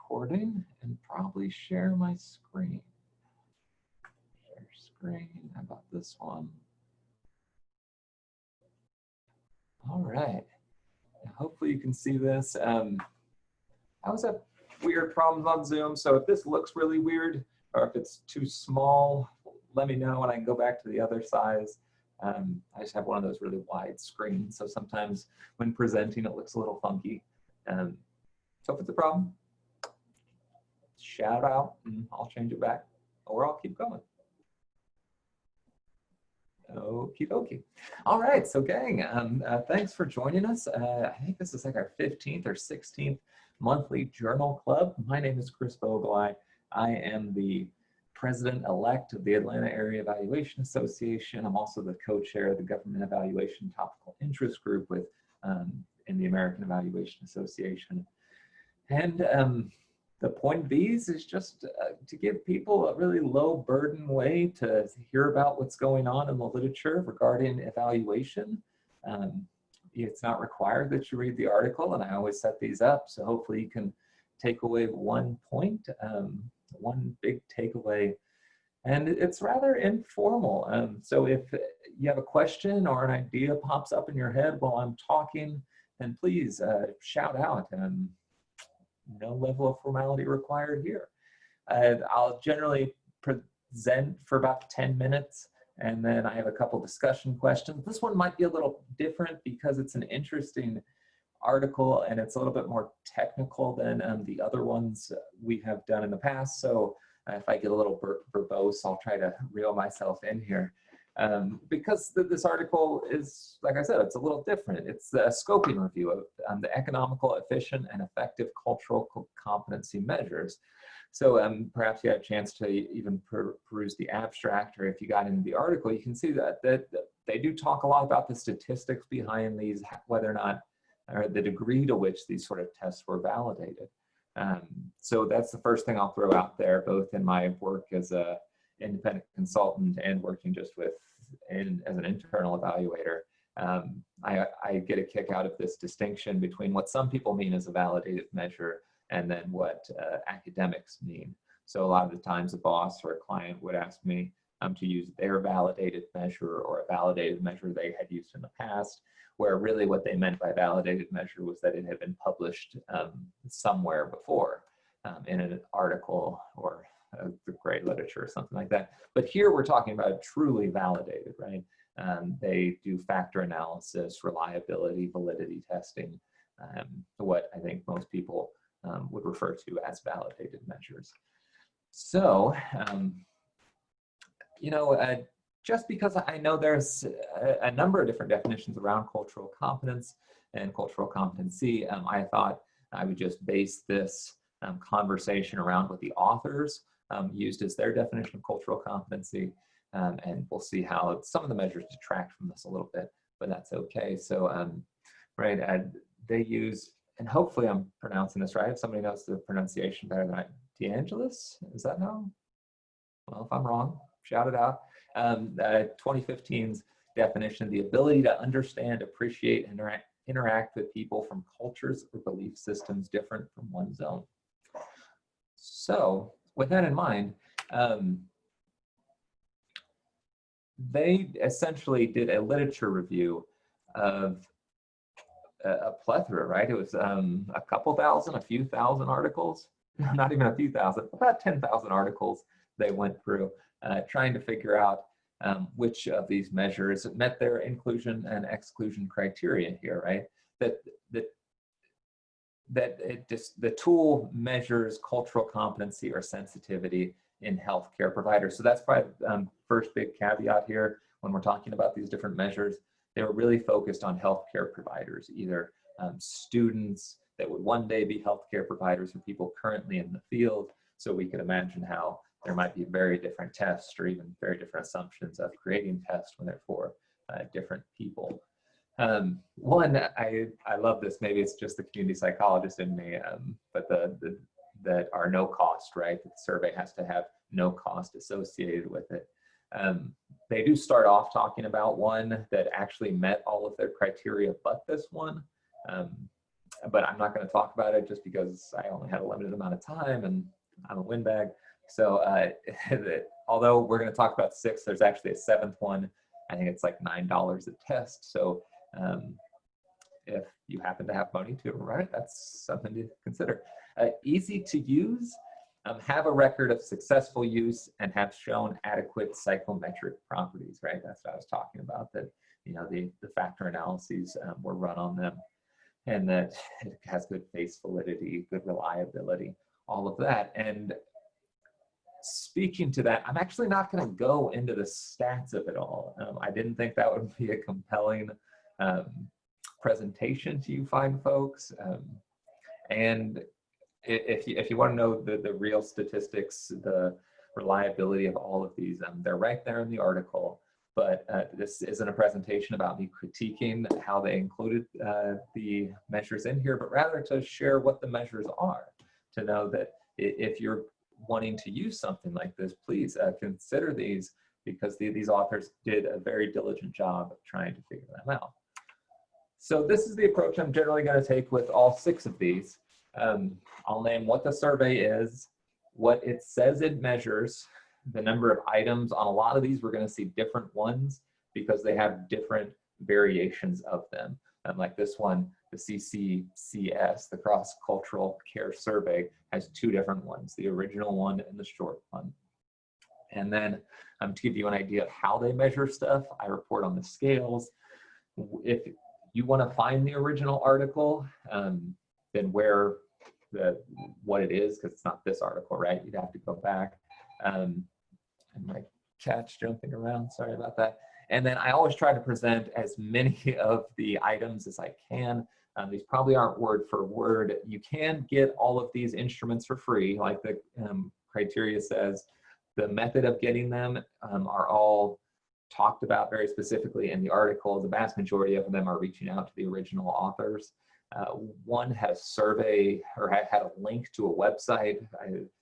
recording and probably share my screen. Share screen. How about this one? All right. Hopefully you can see this. I always have weird problems on Zoom, so if this looks really weird or if it's too small, let me know and I can go back to the other size. I just have one of those really wide screens, so sometimes when presenting it looks a little funky. So if it's a problem, shout out and I'll change it back, or I'll keep going. Okie dokie. All right, so gang, thanks for joining us. I think this is like our 15th or 16th monthly journal club. My name is Chris Vogel. I am the president-elect of the Atlanta Area Evaluation Association. I'm also the co-chair of the Government Evaluation Topical Interest Group with in the American Evaluation Association. And the point of these is just to give people a really low burden way to hear about what's going on in the literature regarding evaluation. It's not required that you read the article, and I always set these up, so hopefully you can take away one point, one big takeaway. And it's rather informal. So if you have a question or an idea pops up in your head while I'm talking, then please shout out. No level of formality required here. I'll generally present for about 10 minutes, and then I have a couple discussion questions. This one might be a little different because it's an interesting article and it's a little bit more technical than the other ones we have done in the past. So if I get a little verbose, I'll try to reel myself in here. Because this article is, like I said, it's a little different. It's a scoping review of the economical, efficient, and effective cultural competency measures. So perhaps you had a chance to even peruse the abstract, or if you got into the article, you can see that they do talk a lot about the statistics behind these, whether or not, or the degree to which these sort of tests were validated. So that's the first thing I'll throw out there, both in my work as a independent consultant and working just as an internal evaluator. I get a kick out of this distinction between what some people mean as a validated measure and then what academics mean. So a lot of the times a boss or a client would ask me to use their validated measure or a validated measure they had used in the past, where really what they meant by validated measure was that it had been published somewhere before in an article or the grade literature or something like that. But here we're talking about truly validated, right? They do factor analysis, reliability, validity testing, what I think most people would refer to as validated measures. So, just because I know there's a number of different definitions around cultural competence and cultural competency, I thought I would just base this conversation around what the authors used as their definition of cultural competency, and we'll see how some of the measures detract from this a little bit, but that's okay. So, they use, and hopefully I'm pronouncing this right, if somebody knows the pronunciation better than I, DeAngelis, is that how? Well, if I'm wrong, shout it out. 2015's definition, the ability to understand, appreciate, and interact with people from cultures or belief systems different from one's own. So, with that in mind, they essentially did a literature review of a plethora, right? It was a couple thousand, a few thousand articles, not even a few thousand, about 10,000 articles they went through, trying to figure out which of these measures met their inclusion and exclusion criteria here, right? The tool measures cultural competency or sensitivity in healthcare providers. So that's probably the first big caveat here when we're talking about these different measures. They were really focused on healthcare providers, either students that would one day be healthcare providers or people currently in the field. So we can imagine how there might be very different tests or even very different assumptions of creating tests when they're for different people. One, I love this, maybe it's just the community psychologist in me, but that are no cost, right? The survey has to have no cost associated with it. They do start off talking about one that actually met all of their criteria, but this one, but I'm not going to talk about it just because I only had a limited amount of time and I'm a windbag. So although we're going to talk about 6, there's actually a 7th one. I think it's like $9 a test. So if you happen to have money to run it, that's something to consider. Easy to use, have a record of successful use, and have shown adequate psychometric properties, right? That's what I was talking about, that, you know, the factor analyses were run on them, and that it has good face validity, good reliability, all of that. And speaking to that, I'm actually not going to go into the stats of it all. I didn't think that would be a compelling presentation to you fine folks. And if you want to know the real statistics, the reliability of all of these, they're right there in the article. But this isn't a presentation about me critiquing how they included the measures in here, but rather to share what the measures are, to know that if you're wanting to use something like this, please consider these, because these authors did a very diligent job of trying to figure them out. So this is the approach I'm generally going to take with all 6 of these. I'll name what the survey is, what it says it measures, the number of items. On a lot of these, we're going to see different ones because they have different variations of them. Like this one, the CCCS, the Cross Cultural Care Survey, has 2 different ones, the original one and the short one. And then to give you an idea of how they measure stuff, I report on the scales. If you want to find the original article, then what it is, because it's not this article, right? You'd have to go back. And my cat's jumping around, sorry about that. And then I always try to present as many of the items as I can. These probably aren't word for word. You can get all of these instruments for free, like the criteria says. The method of getting them are all talked about very specifically in the article. The vast majority of them are reaching out to the original authors. One had a survey, or had a link to a website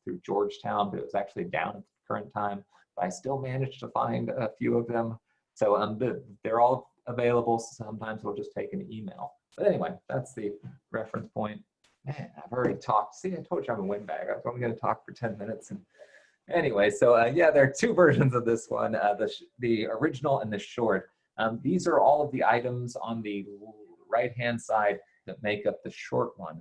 through Georgetown, but it was actually down at the current time. But I still managed to find a few of them. So they're all available. Sometimes we'll just take an email. But anyway, that's the reference point. Man, I've already talked. See, I told you I'm a windbag. I was only going to talk for 10 minutes. And anyway, so yeah, there are 2 versions of this one, the original and the short. These are all of the items on the right-hand side that make up the short one.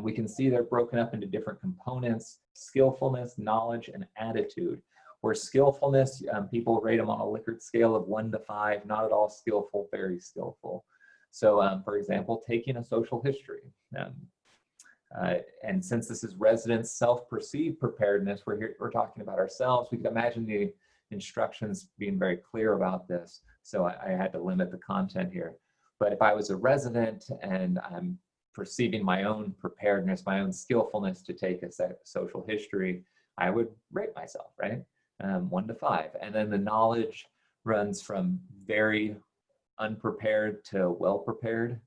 We can see they're broken up into different components: skillfulness, knowledge, and attitude. Where skillfulness, people rate them on a Likert scale of 1 to 5, not at all skillful, very skillful. So for example, taking a social history. And since this is residents' self-perceived preparedness, we're talking about ourselves. We can imagine the instructions being very clear about this. So I had to limit the content here. But if I was a resident and I'm perceiving my own preparedness, my own skillfulness to take a social history, I would rate myself, right? 1 to 5. And then the knowledge runs from very unprepared to well-prepared.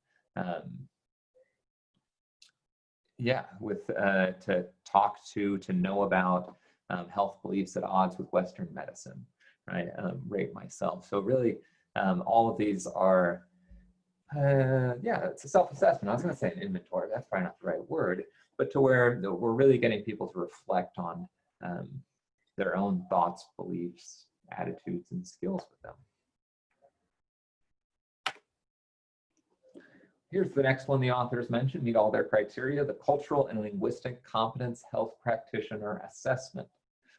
Yeah, to talk to know about health beliefs at odds with Western medicine, right? Rate myself. So really, all of these are, yeah, it's a self-assessment. I was going to say an inventory. That's probably not the right word, but to where we're really getting people to reflect on their own thoughts, beliefs, attitudes, and skills with them. Here's the next one the authors mentioned, meet all their criteria, the Cultural and Linguistic Competence Health Practitioner Assessment.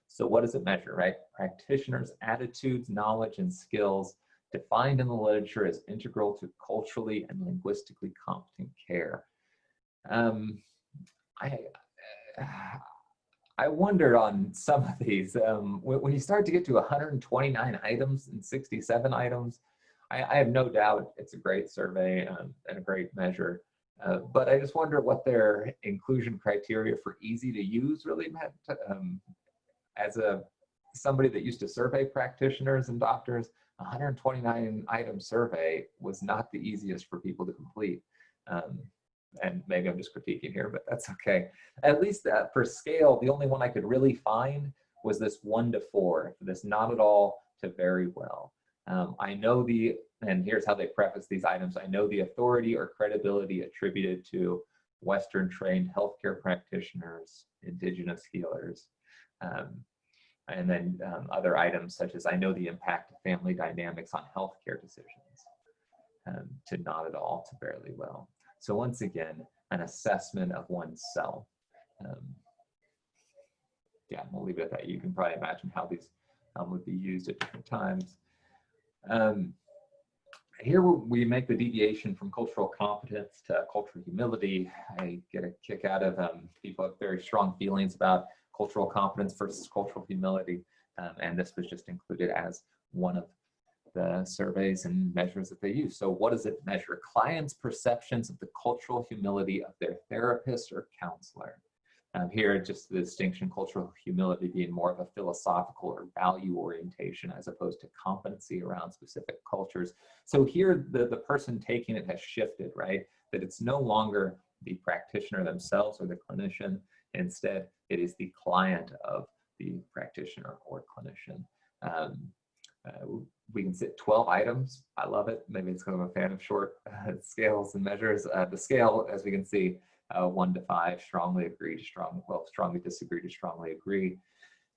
So what does it measure, right? Practitioners' attitudes, knowledge, and skills defined in the literature as integral to culturally and linguistically competent care. I wondered on some of these. When you start to get to 129 items and 67 items, I have no doubt it's a great survey and a great measure. But I just wonder what their inclusion criteria for easy to use really meant. As somebody that used to survey practitioners and doctors, 129 item survey was not the easiest for people to complete. And maybe I'm just critiquing here, but that's okay. At least for scale, the only one I could really find was this 1 to 4, this not at all to very well. I know and here's how they preface these items, I know the authority or credibility attributed to Western-trained healthcare practitioners, indigenous healers, and then other items such as I know the impact of family dynamics on healthcare decisions, to not at all, to barely well. So once again, an assessment of oneself. Yeah, we'll leave it at that. You can probably imagine how these would be used at different times. Here we make the deviation from cultural competence to cultural humility. I get a kick out of people have very strong feelings about cultural competence versus cultural humility. And this was just included as one of the surveys and measures that they use. So what does it measure? Clients' perceptions of the cultural humility of their therapist or counselor. Here, just the distinction, cultural humility being more of a philosophical or value orientation as opposed to competency around specific cultures. So here, the person taking it has shifted, right? That it's no longer the practitioner themselves or the clinician. Instead, it is the client of the practitioner or clinician. We can sit 12 items. I love it. Maybe it's because I'm a fan of short scales and measures. The scale, as we can see, 1 to 5, strongly agree to strongly disagree to strongly agree.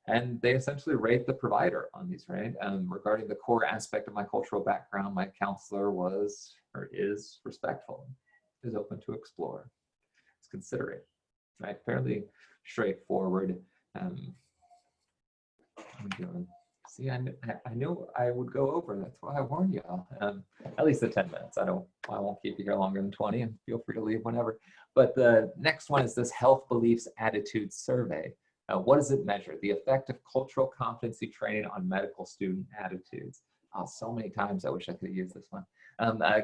And they essentially rate the provider on these, right? Regarding the core aspect of my cultural background, my counselor was or is respectful, is open to explore, is considerate, right? Fairly straightforward. See, I knew I would go over. That's why I warned y'all. At least the 10 minutes. I won't keep you here longer than 20, and feel free to leave whenever. But the next one is this health beliefs attitude survey. What does it measure? The effect of cultural competency training on medical student attitudes. So many times I wish I could have used this one.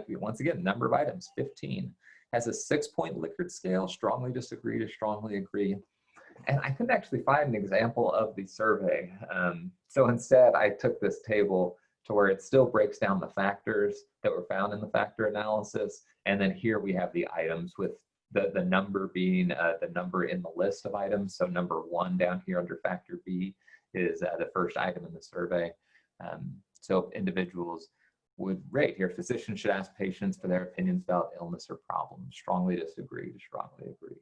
Once again, number of items, 15. Has a 6-point Likert scale, strongly disagree to strongly agree. And I couldn't actually find an example of the survey. So instead, I took this table to where it still breaks down the factors that were found in the factor analysis. And then here we have the items with the number being the number in the list of items. So number 1 down here under factor B is the first item in the survey. So individuals would rate here, physicians should ask patients for their opinions about illness or problems, strongly disagree to strongly agree.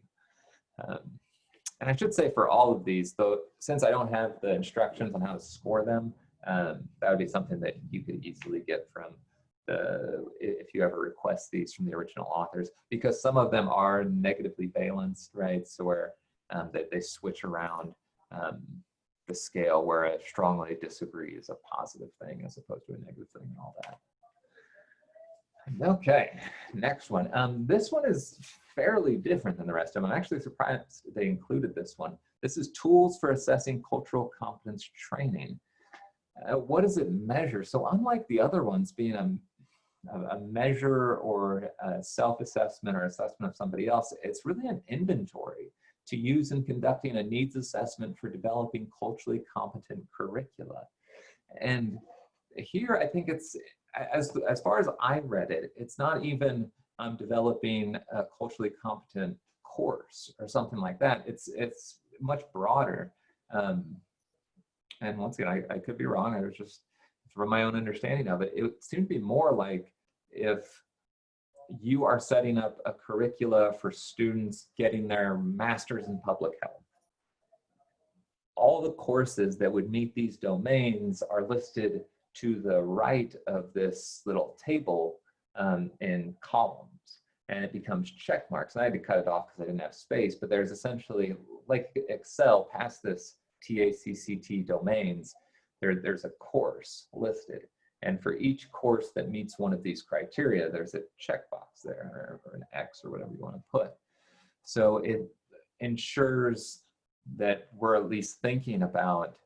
And I should say for all of these, though, since I don't have the instructions on how to score them, that would be something that you could easily get from if you ever request these from the original authors, because some of them are negatively balanced, right? So where they switch around the scale where a strongly disagree is a positive thing as opposed to a negative thing and all that. Okay, next one. This one is fairly different than the rest of them. I'm actually surprised they included this one. This is tools for assessing cultural competence training. What does it measure? So unlike the other ones being a measure or a self-assessment or assessment of somebody else, it's really an inventory to use in conducting a needs assessment for developing culturally competent curricula. And here, I think it's, as far as I read it, it's not even developing a culturally competent course or something like that. It's much broader. And once again, I could be wrong. I was just, from my own understanding of it, it seemed to be more like if you are setting up a curricula for students getting their master's in public health, all the courses that would meet these domains are listed to the right of this little table in columns, and it becomes check marks. And I had to cut it off because I didn't have space, but there's essentially, like Excel, past this TACCT domains, there's a course listed. And for each course that meets one of these criteria, there's a checkbox there, or an X, or whatever you want to put. So it ensures that we're at least thinking about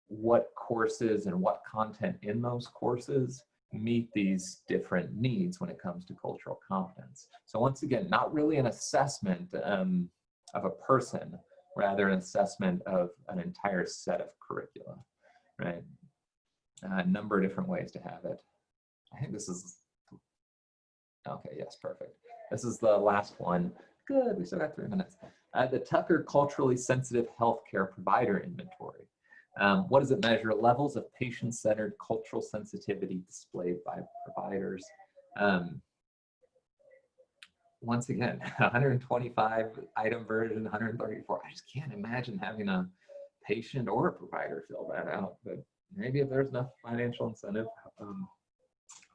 what courses and what content in those courses meet these different needs when it comes to cultural competence. So once again, not really an assessment of a person, rather an assessment of an entire set of curricula, right? A number of different ways to have it. I think this is, okay, yes, perfect. This is the last one. Good, we still got 3 minutes. The Tucker Culturally Sensitive Healthcare Provider Inventory. What does it measure? Levels of patient-centered cultural sensitivity displayed by providers. once again, 125 item version, 134. I just can't imagine having a patient or a provider fill that out. But maybe if there's enough financial incentive,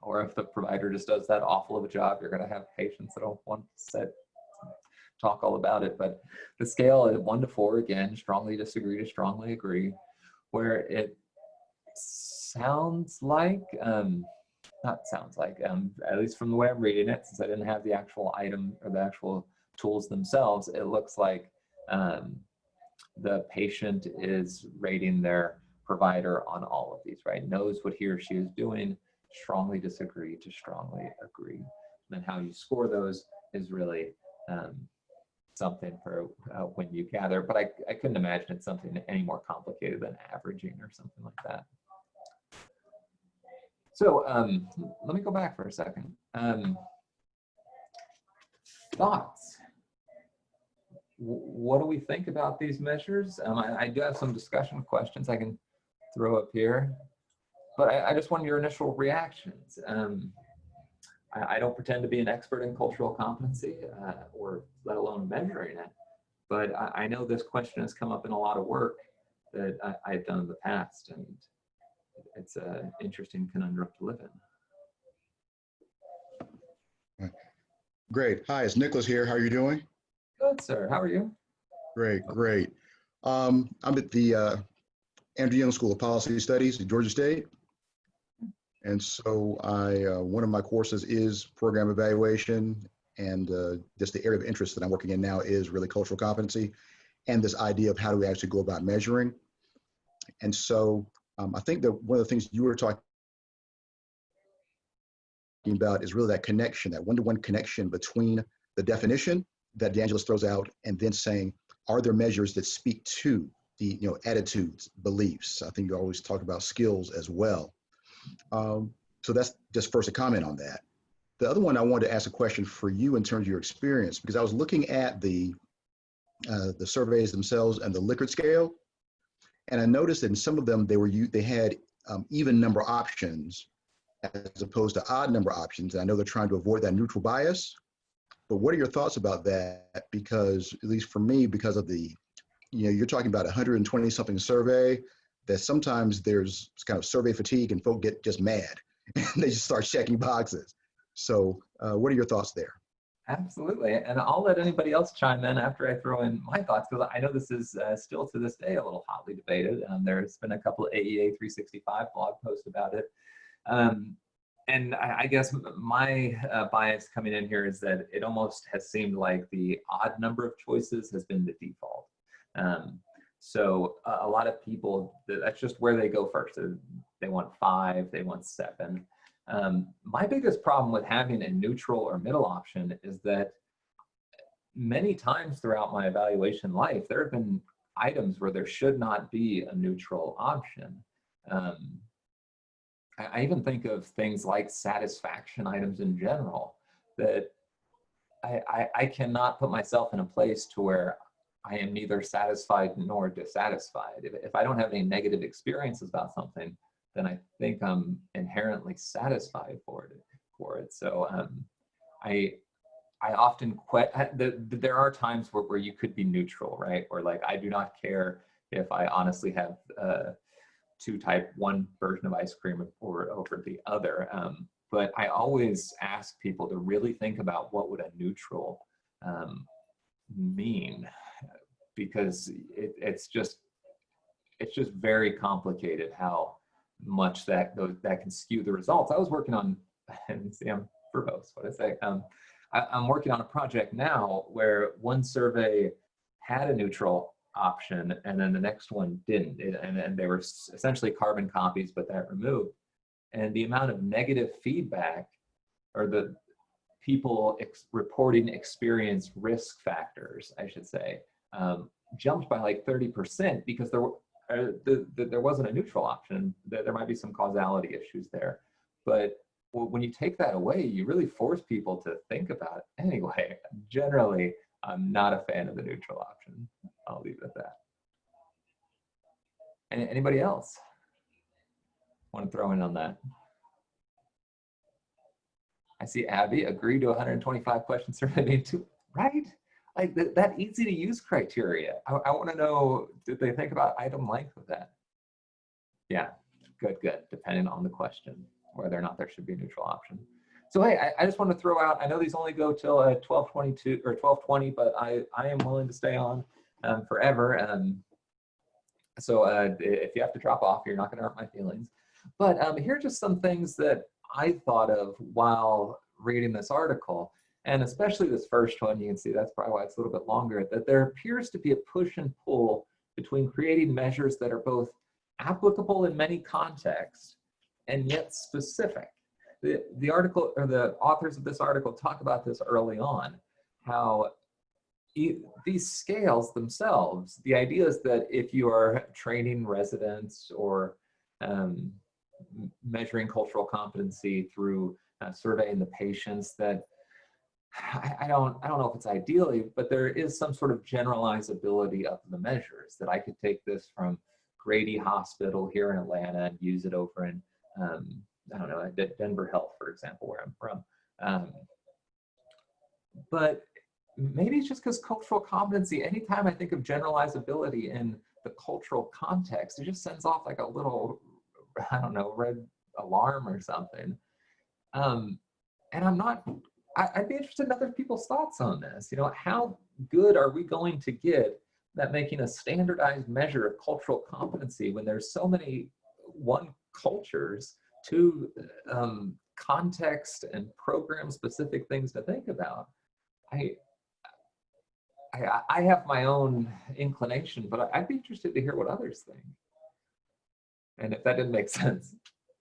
or if the provider just does that awful of a job, you're going to have patients that don't want to talk all about it. But the scale is 1 to 4, again, strongly disagree to strongly agree, where it sounds like, not sounds like, at least from the way I'm reading it, since I didn't have the actual item or the actual tools themselves, it looks like the patient is rating their provider on all of these, right? Knows what he or she is doing, strongly disagree to strongly agree. And then how you score those is really something for when you gather, but I couldn't imagine it's something any more complicated than averaging or something like that. So let me go back for a second. Thoughts? What do we think about these measures? I do have some discussion questions I can throw up here, but I just want your initial reactions. I don't pretend to be an expert in cultural competency or let alone measuring it, but I know this question has come up in a lot of work that I've done in the past, and it's an interesting conundrum to live in. Great. Hi, it's Nicholas here. How are you doing? Good, sir. How are you? Great, great. I'm at the Andrew Young School of Policy Studies at Georgia State. And so one of my courses is program evaluation, and just the area of interest that I'm working in now is really cultural competency and this idea of how do we actually go about measuring. And so I think that one of the things you were talking about is really that connection, that one-to-one connection between the definition that DeAngelis throws out and then saying, are there measures that speak to the attitudes, beliefs? I think you always talk about skills as well. So that's just first a comment on that. The other one, I wanted to ask a question for you in terms of your experience, because I was looking at the surveys themselves and the Likert scale, and I noticed that in some of them they had even number options as opposed to odd number options. And I know they're trying to avoid that neutral bias, but what are your thoughts about that? Because at least for me, because of the, you're talking about 120 something survey, that sometimes there's kind of survey fatigue and folk get just mad and they just start checking boxes. So what are your thoughts there? Absolutely, and I'll let anybody else chime in after I throw in my thoughts, because I know this is still to this day a little hotly debated. There's been a couple of AEA 365 blog posts about it. And I guess my bias coming in here is that it almost has seemed like the odd number of choices has been the default. So a lot of people, that's just where they go first. They want 5, they want 7. My biggest problem with having a neutral or middle option is that many times throughout my evaluation life, there have been items where there should not be a neutral option. I even think of things like satisfaction items in general, that I cannot put myself in a place to where I am neither satisfied nor dissatisfied. If I don't have any negative experiences about something, then I think I'm inherently satisfied for it. So I often there are times where you could be neutral, right? Or like, I do not care if I honestly have 2 type 1 version of ice cream or over the other. But I always ask people to really think about what would a neutral mean, because it's just very complicated how much that can skew the results. I was working on, and see, I'm verbose, what I say. I'm working on a project now where one survey had a neutral option and then the next one didn't, and they were essentially carbon copies, but that removed. And the amount of negative feedback, or the people reporting experience risk factors, I should say, jumped by like 30% because there wasn't a neutral option. There might be some causality issues there, but when you take that away, you really force people to think about it. Anyway, generally, I'm not a fan of the neutral option. I'll leave it at that. Anybody else want to throw in on that? I see Abby, agree to 125 question survey too, right? Like that easy to use criteria. I want to know, did they think about item length with that? Yeah, good, good, depending on the question, whether or not there should be a neutral option. So hey, I just want to throw out, I know these only go till 12:22 or 12:20, but I am willing to stay on forever. So if you have to drop off, you're not going to hurt my feelings. But here are just some things that I thought of while reading this article, and especially this first one. You can see that's probably why it's a little bit longer, that there appears to be a push and pull between creating measures that are both applicable in many contexts and yet specific. The article, or the authors of this article, talk about this early on, how these scales themselves, the idea is that if you are training residents or measuring cultural competency through surveying the patients, that I don't know if it's ideally, but there is some sort of generalizability of the measures, that I could take this from Grady Hospital here in Atlanta and use it over in I don't know, Denver Health, for example, where I'm from. But maybe it's just because cultural competency, anytime I think of generalizability in the cultural context, it just sends off like a little, I don't know, red alarm or something. And I'd be interested in other people's thoughts on this. You know, how good are we going to get at making a standardized measure of cultural competency when there's so many, one, cultures, two, context and program specific things to think about? I have my own inclination, but I'd be interested to hear what others think. And if that didn't make sense,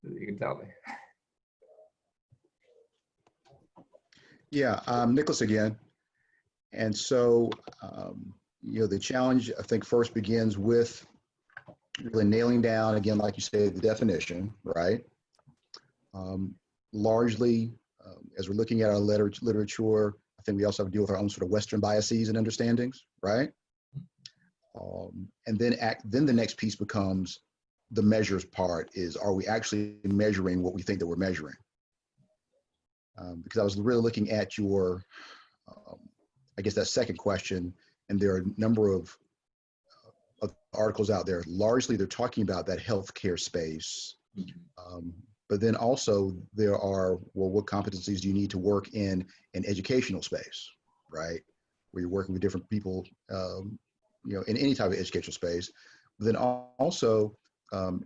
you can tell me. Yeah, Nicholas again. And so, you know, the challenge, I think, first begins with really nailing down, again, like you say, the definition, right? Largely, as we're looking at our literature, I think we also have to deal with our own sort of Western biases and understandings, right? And then the next piece becomes the measures part is, are we actually measuring what we think that we're measuring? Because I was really looking at your, I guess that second question, and there are a number of articles out there. Largely, they're talking about that healthcare space. But then also there are, well, what competencies do you need to work in an educational space, right? Where you're working with different people, you know, in any type of educational space. But then also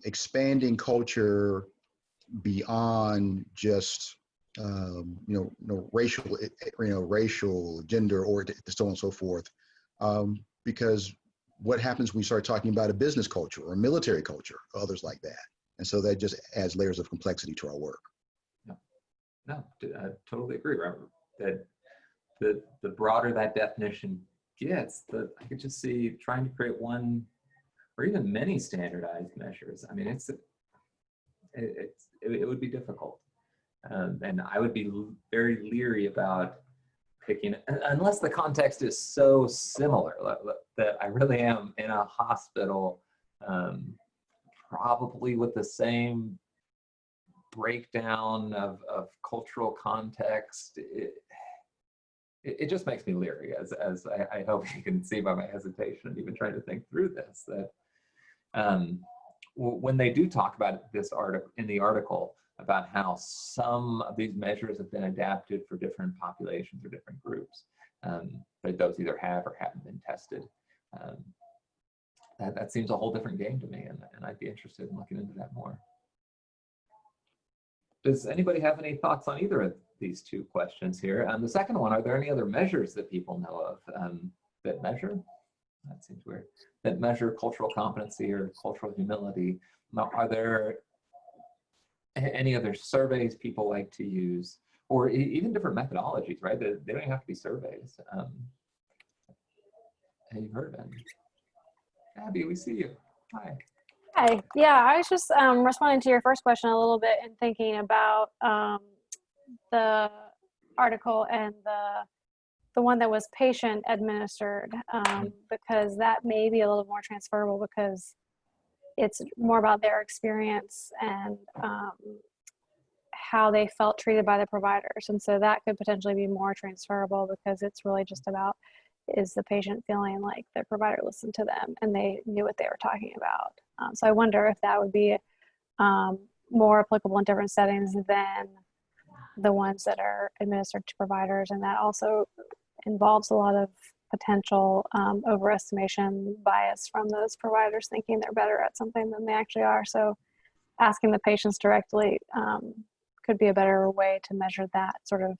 expanding culture beyond just, you know, racial, gender, or so on and so forth. Because what happens when we start talking about a business culture or a military culture, or others like that? And so that just adds layers of complexity to our work. No, I totally agree, Robert. That the broader that definition gets, I could just see trying to create one or even many standardized measures. I mean, it would be difficult. And I would be very leery about picking, unless the context is so similar that I really am in a hospital, probably with the same breakdown of cultural context. It just makes me leery, as I hope you can see by my hesitation and even trying to think through this, that when they do talk about this article, in the article, about how some of these measures have been adapted for different populations or different groups, but those either have or haven't been tested. That seems a whole different game to me, and I'd be interested in looking into that more. Does anybody have any thoughts on either of these two questions here? The second one, are there any other measures that people know of that measure? That seems weird. That measure cultural competency or cultural humility? Now, are there any other surveys people like to use, or even different methodologies, right? They don't even have to be surveys. Have you heard of any? Abby, we see you. Hi. Hi. Yeah, I was just responding to your first question a little bit and thinking about the article and the one that was patient administered, because that may be a little more transferable because it's more about their experience and how they felt treated by the providers. And so that could potentially be more transferable, because it's really just about, is the patient feeling like their provider listened to them and they knew what they were talking about. So I wonder if that would be more applicable in different settings than the ones that are administered to providers. And that also involves a lot of potential overestimation bias from those providers, thinking they're better at something than they actually are. So asking the patients directly could be a better way to measure that sort of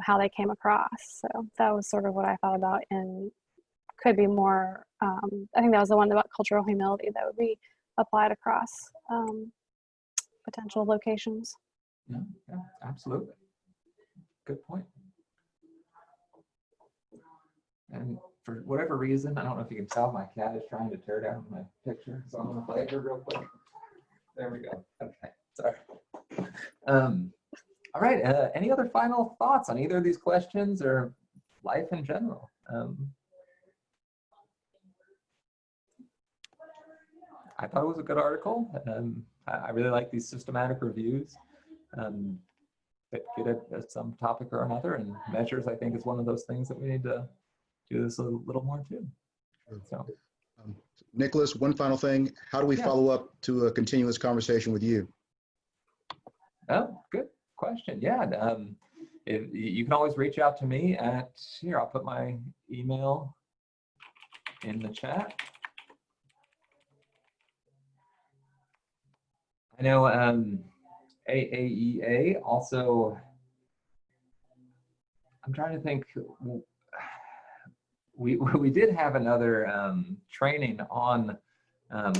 how they came across. So that was sort of what I thought about, and could be more, I think that was the one about cultural humility that would be applied across potential locations. Yeah, yeah, absolutely. Good point. And for whatever reason, I don't know if you can tell, my cat is trying to tear down my picture, so I'm going to play her real quick. There we go. Okay, sorry. All right, any other final thoughts on either of these questions or life in general? I thought it was a good article. I really like these systematic reviews that get at some topic or another, and measures, I think, is one of those things that we need to do this a little more too. So, Nicholas, one final thing. How do we follow up to a continuous conversation with you? Oh, good question. Yeah, you can always reach out to me at, here, I'll put my email in the chat. I know AAEA also, I'm trying to think, we did have another training on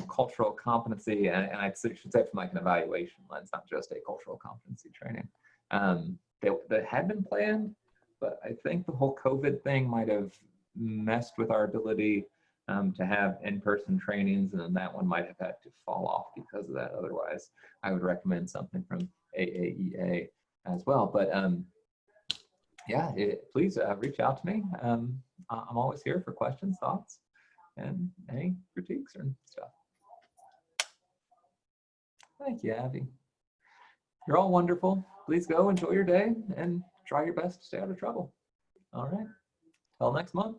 cultural competency, and I should say from like an evaluation lens, not just a cultural competency training. That had been planned, but I think the whole COVID thing might have messed with our ability to have in-person trainings, and then that one might have had to fall off because of that. Otherwise, I would recommend something from AAEA as well. But yeah, please reach out to me. I'm always here for questions, thoughts, and any critiques or stuff. Thank you, Abby. You're all wonderful. Please go enjoy your day and try your best to stay out of trouble. All right. Till next month.